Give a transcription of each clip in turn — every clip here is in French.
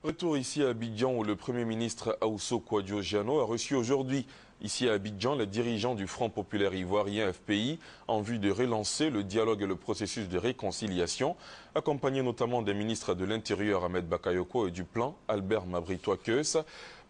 Retour ici à Abidjan où le Premier ministre Aousso Kouadio-Diano a reçu aujourd'hui ici à Abidjan les dirigeants du Front populaire ivoirien FPI en vue de relancer le dialogue et le processus de réconciliation, accompagné notamment des ministres de l'Intérieur Ahmed Bakayoko et du Plan Albert Mabritois-Keus.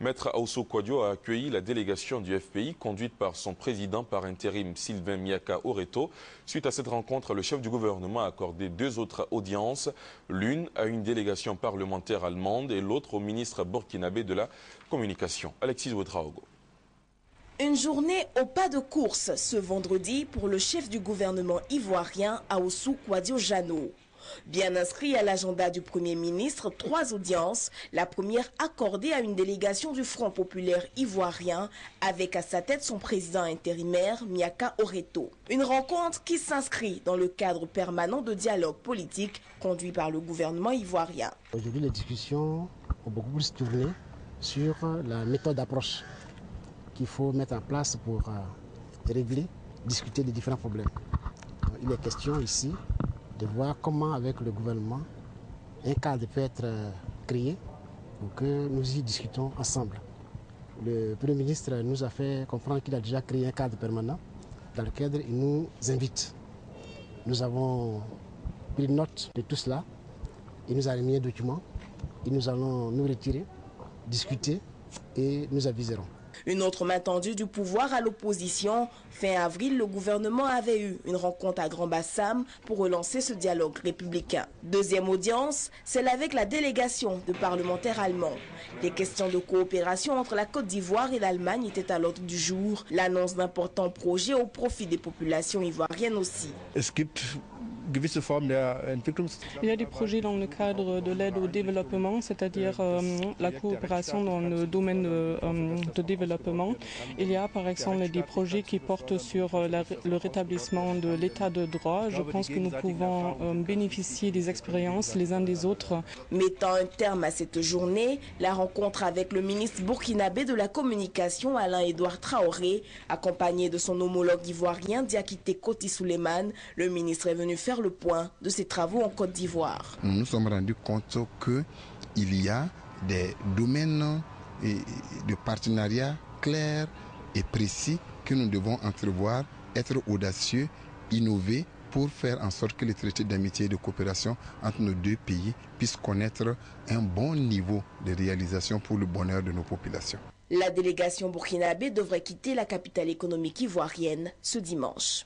Maître Aousso Kouadio a accueilli la délégation du FPI conduite par son président par intérim Sylvain Miaka Oreto. Suite à cette rencontre, le chef du gouvernement a accordé 2 autres audiences, l'une à une délégation parlementaire allemande et l'autre au ministre burkinabé de la Communication, Alexis Ouedraogo. Une journée au pas de course ce vendredi pour le chef du gouvernement ivoirien Aousso Kouadio-Diano. Bien inscrit à l'agenda du Premier ministre, 3 audiences, la première accordée à une délégation du Front populaire ivoirien avec à sa tête son président intérimaire Miaka Oreto. Une rencontre qui s'inscrit dans le cadre permanent de dialogue politique conduit par le gouvernement ivoirien. Aujourd'hui, les discussions ont beaucoup plus tourné sur la méthode d'approche qu'il faut mettre en place pour régler, discuter des différents problèmes. Il est question ici de voir comment, avec le gouvernement, un cadre peut être créé pour que nous y discutons ensemble. Le Premier ministre nous a fait comprendre qu'il a déjà créé un cadre permanent dans lequel il nous invite. Nous avons pris note de tout cela. Il nous a remis un document et nous allons nous retirer, discuter et nous aviserons. Une autre main tendue du pouvoir à l'opposition. Fin avril, le gouvernement avait eu une rencontre à Grand-Bassam pour relancer ce dialogue républicain. Deuxième audience, celle avec la délégation de parlementaires allemands. Les questions de coopération entre la Côte d'Ivoire et l'Allemagne étaient à l'ordre du jour. L'annonce d'importants projets au profit des populations ivoiriennes aussi. Il y a des projets dans le cadre de l'aide au développement, c'est-à-dire la coopération dans le domaine de développement. Il y a par exemple des projets qui portent sur le rétablissement de l'état de droit. Je pense que nous pouvons bénéficier des expériences les uns des autres. Mettant un terme à cette journée, la rencontre avec le ministre burkinabé de la Communication, Alain-Édouard Traoré, accompagné de son homologue ivoirien Diakité Koti Souleymane, le ministre est venu faire le point de ses travaux en Côte d'Ivoire. Nous nous sommes rendus compte qu'il y a des domaines de partenariat clairs et précis que nous devons entrevoir, être audacieux, innover pour faire en sorte que les traités d'amitié et de coopération entre nos 2 pays puissent connaître un bon niveau de réalisation pour le bonheur de nos populations. La délégation burkinabé devrait quitter la capitale économique ivoirienne ce dimanche.